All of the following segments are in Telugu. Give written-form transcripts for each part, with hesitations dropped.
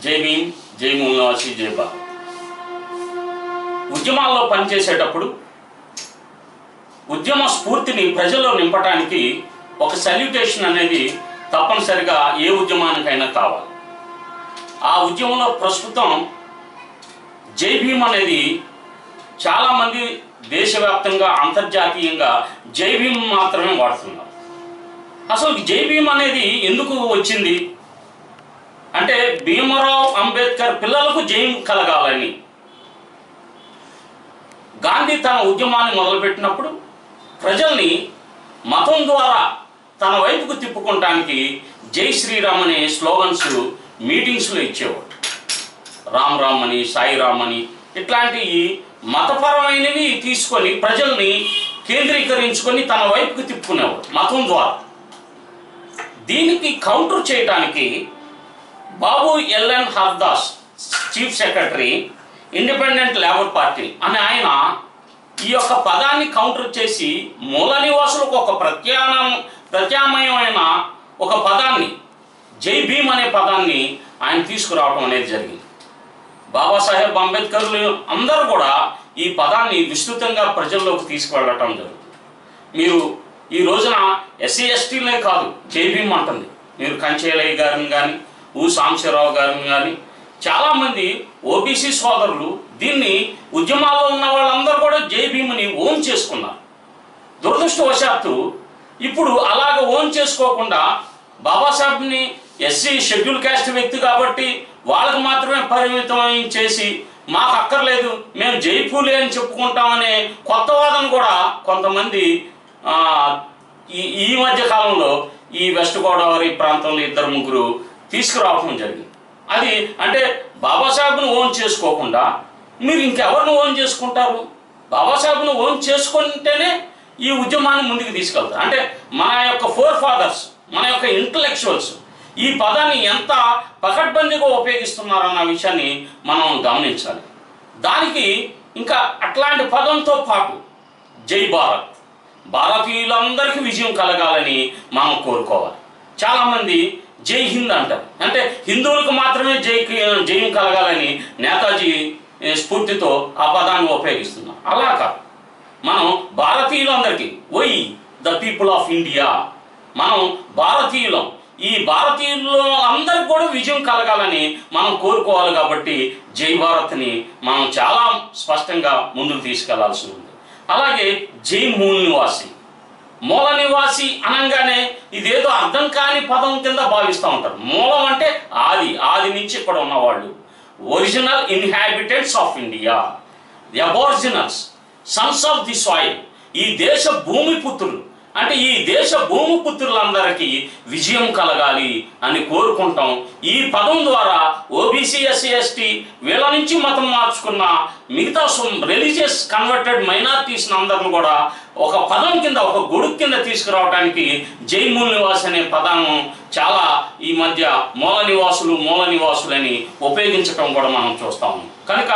జై భీమ్, జై మూలవాసి, జై భారత్. ఉద్యమాల్లో పనిచేసేటప్పుడు ఉద్యమ స్ఫూర్తిని ప్రజల్లో నింపడానికి ఒక సల్యూటేషన్ అనేది తప్పనిసరిగా ఏ ఉద్యమానికైనా కావాలి. ఆ ఉద్యమంలో ప్రస్తుతం జై భీమ్ అనేది చాలామంది దేశవ్యాప్తంగా అంతర్జాతీయంగా జై భీమ్ మాత్రమే వాడుతున్నారు. అసలు జై భీమ్ అనేది ఎందుకు వచ్చింది అంటే భీమరావు అంబేద్కర్ పిల్లలకు జై కలగాలని గాంధీ తన ఉద్యమాన్ని మొదలుపెట్టినప్పుడు ప్రజల్ని మతం ద్వారా తన వైపుకు తిప్పుకోవటానికి జై శ్రీరామ్ అనే స్లోగన్స్ మీటింగ్స్లో ఇచ్చేవాడు. రామ్ రామ్ అని, సాయి రామ్ అని ఇట్లాంటి మతపరమైనవి తీసుకొని ప్రజల్ని కేంద్రీకరించుకొని తన వైపుకు తిప్పుకునేవాడు మతం ద్వారా. దీనికి కౌంటర్ చేయడానికి Babu LN Hardas, chief secretary, Independent Labour Party అని ఆయన ఈ యొక్క పదాన్ని కౌంటర్ చేసి మూల నివాసులకు ఒక ప్రత్యామ్నాయమైన ఒక పదాన్ని జై భీమ్ అనే పదాన్ని ఆయన తీసుకురావడం అనేది జరిగింది. బాబాసాహెబ్ అంబేద్కర్లు అందరూ కూడా ఈ పదాన్ని విస్తృతంగా ప్రజల్లోకి తీసుకువెళ్ళటం జరుగుతుంది. మీరు ఈ రోజున ఎస్సీ ఎస్టీలనే కాదు జై భీమ్ అంటుంది. మీరు కంచేలయ్య గారిని కానీ, సాంబశివరావు గారిని కానీ చాలామంది ఓబీసీ సోదరులు దీన్ని ఉద్యమాల్లో ఉన్న వాళ్ళందరూ కూడా జై భీమ్ని ఓన్ చేసుకున్నారు. దురదృష్టవశాత్తు ఇప్పుడు అలాగ ఓన్ చేసుకోకుండా బాబాసాహెబ్ని ఎస్సీ షెడ్యూల్ క్యాస్ట్ వ్యక్తి కాబట్టి వాళ్ళకు మాత్రమే పరిమితం చేసి మాకు అక్కర్లేదు మేము జై పూలే అని చెప్పుకుంటామనే కొత్త వాదన కూడా కొంతమంది ఈ మధ్య కాలంలో ఈ వెస్ట్ గోదావరి ప్రాంతంలో 2-3 తీసుకురావడం జరిగింది. అది అంటే బాబాసాహెబ్ను ఓన్ చేసుకోకుండా మీరు ఇంకెవరిని ఓన్ చేసుకుంటారు? బాబాసాహెబ్ను ఓన్ చేసుకుంటేనే ఈ ఉద్యమాన్ని ముందుకు తీసుకెళ్తారు. అంటే మన యొక్క ఫోర్ ఫాదర్స్, మన యొక్క ఇంటలెక్చువల్స్ ఈ పదాన్ని ఎంత పకడ్బందీగా ఉపయోగిస్తున్నారన్న విషయాన్ని మనం గమనించాలి. దానికి ఇంకా అట్లాంటి పదంతో పాటు జై భారత్, భారతీయులందరికీ విజయం కలగాలని మనం కోరుకోవాలి. చాలామంది జై హింద్ అంటారు. అంటే హిందువులకు మాత్రమే జయం కలగాలని నేతాజీ స్ఫూర్తితో ఆ పదాన్ని ఉపయోగిస్తున్నాం. అలా కాదు, మనం భారతీయులందరికీ we the people of India, మనం భారతీయులం, ఈ భారతీయుల్లో అందరికి కూడా విజయం కలగాలని మనం కోరుకోవాలి. కాబట్టి జై భారత్ని మనం చాలా స్పష్టంగా ముందుకు తీసుకెళ్లాల్సి ఉంది. అలాగే జై మూల నివాసి, మూల నివాసి అనగానే ఇదేదో అర్థం కాని పదం కింద భావిస్తూ ఉంటారు. మూలం అంటే ఆది నుంచి ఇక్కడ ఉన్నవాళ్ళు, original inhabitants of India, the aboriginals, sons of the soil, ఈ దేశ భూమి పుత్రులు. అంటే ఈ దేశ భూమిపుత్రులందరికీ విజయం కలగాలి అని కోరుకుంటాం. ఈ పదం ద్వారా ఓబీసీ, ఎస్సీ, ఎస్టీ వీళ్ళ నుంచి మతం మార్చుకున్న మిగతా రిలీజియస్ కన్వర్టెడ్ మైనారిటీస్ అందరిని కూడా ఒక పదం కింద, ఒక గొడుగు కింద తీసుకురావడానికి జై మూల నివాసి అనే పదం చాలా ఈ మధ్య మూల నివాసులని ఉపయోగించడం కూడా మనం చూస్తాము. కనుక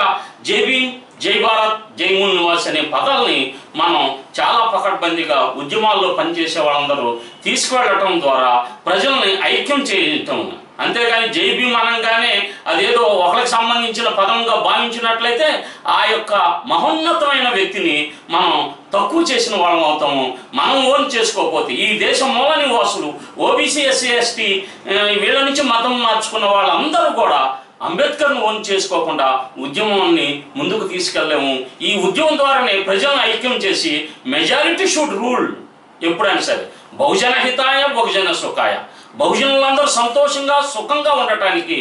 జై భీమ్, జై భారత్, జై మూల నివాసి అనే పదాలని మనం చాలా పకడ్బందీగా ఉద్యమాల్లో పనిచేసే వాళ్ళందరూ తీసుకువెళ్ళటం ద్వారా ప్రజల్ని ఐక్యం చేయటం. అంతేగాని జై భీమ్ అనగానే అదేదో ఒకరికి సంబంధించిన పదంగా భావించినట్లయితే ఆ యొక్క మహోన్నతమైన వ్యక్తిని మనం తక్కువ చేసిన వాళ్ళం అవుతాము. మనం ఓన్ చేసుకోకపోతే ఈ దేశ మూల నివాసులు ఓబీసీ, ఎస్సీ, ఎస్టీ వీళ్ళ నుంచి మతం మార్చుకున్న వాళ్ళందరూ కూడా అంబేద్కర్ను ఓన్ చేసుకోకుండా ఉద్యమాన్ని ముందుకు తీసుకెళ్ళలేము. ఈ ఉద్యమం ద్వారానే ప్రజలను ఐక్యం చేసి మెజారిటీ షుడ్ రూల్. ఎప్పుడైనా సరే బహుజన హితాయ బహుజన సుఖాయ, బహుజనులందరూ సంతోషంగా సుఖంగా ఉండటానికి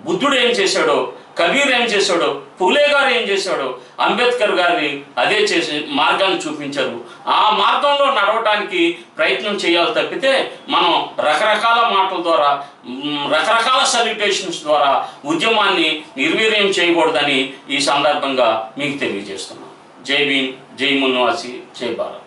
బుద్ధుడు ఏం చేశాడో, కబీర్ ఏం చేశాడో, పూలే గారు ఏం చేశాడో, అంబేద్కర్ గారిని అదే చేసి మార్గాన్ని చూపించారు. ఆ మార్గంలో నడవటానికి ప్రయత్నం చేయాలి తప్పితే మనం రకరకాల మాటల ద్వారా, రకరకాల సల్యూటేషన్స్ ద్వారా ఉద్యమాన్ని నిర్వీర్యం చేయకూడదని ఈ సందర్భంగా మీకు తెలియజేస్తున్నాను. జై భీమ్, జై మూల నివాసి, జై భారత్.